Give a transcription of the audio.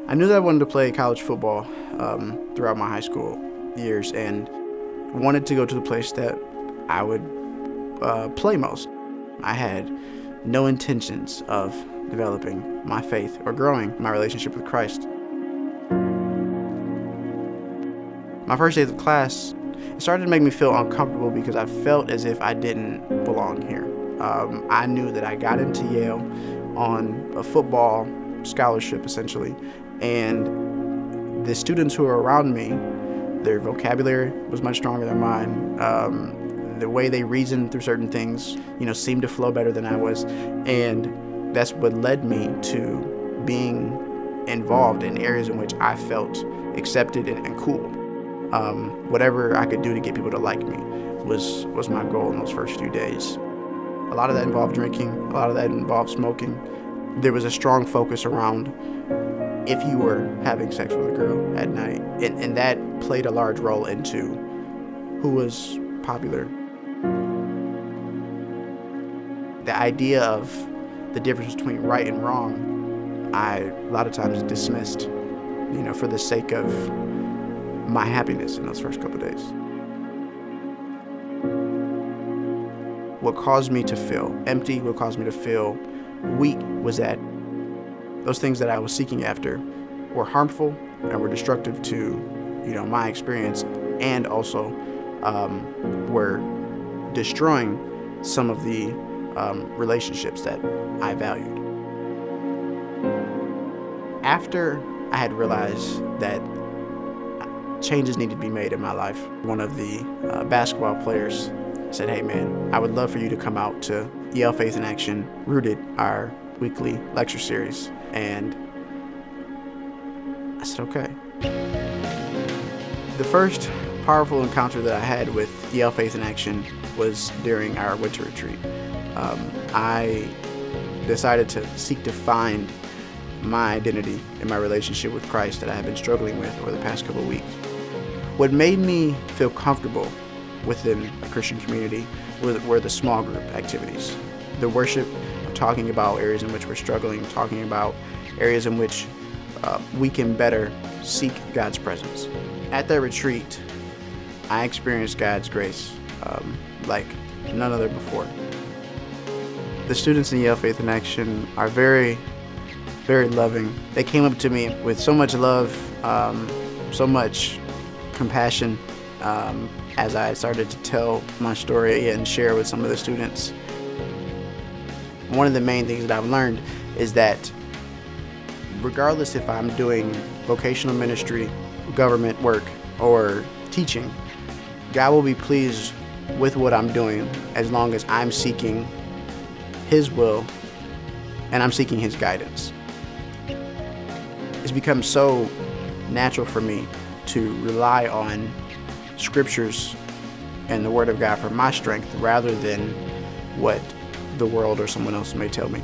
I knew that I wanted to play college football throughout my high school years and wanted to go to the place that I would play most. I had no intentions of developing my faith or growing my relationship with Christ. My first day of class, it started to make me feel uncomfortable because I felt as if I didn't belong here. I knew that I got into Yale on a football scholarship, essentially, and the students who were around me, their vocabulary was much stronger than mine. The way they reasoned through certain things, seemed to flow better than I was, and that's what led me to being involved in areas in which I felt accepted and cool. Whatever I could do to get people to like me was my goal in those first few days. A lot of that involved drinking, a lot of that involved smoking. There was a strong focus around if you were having sex with a girl at night, and that played a large role into who was popular. The idea of the difference between right and wrong, I a lot of times dismissed, for the sake of my happiness in those first couple of days. What caused me to feel empty, what caused me to feel weak, was that those things that I was seeking after were harmful and were destructive to, my experience, and also were destroying some of the relationships that I valued. After I had realized that changes needed to be made in my life, one of the basketball players said, "Hey man, I would love for you to come out to Yale Faith in Action, Rooted, our weekly lecture series." And I said, okay. The first powerful encounter that I had with Yale Faith in Action was during our winter retreat. I decided to seek to find my identity in my relationship with Christ that I have been struggling with over the past couple of weeks. What made me feel comfortable within a Christian community were the small group activities. The worship, talking about areas in which we're struggling, talking about areas in which we can better seek God's presence. At that retreat, I experienced God's grace like none other before. The students in Yale Faith in Action are very, very loving. They came up to me with so much love, so much compassion as I started to tell my story and share with some of the students. One of the main things that I've learned is that regardless if I'm doing vocational ministry, government work, or teaching, God will be pleased with what I'm doing as long as I'm seeking His will and I'm seeking His guidance. It's become so natural for me to rely on scriptures and the Word of God for my strength rather than what the world or someone else may tell me.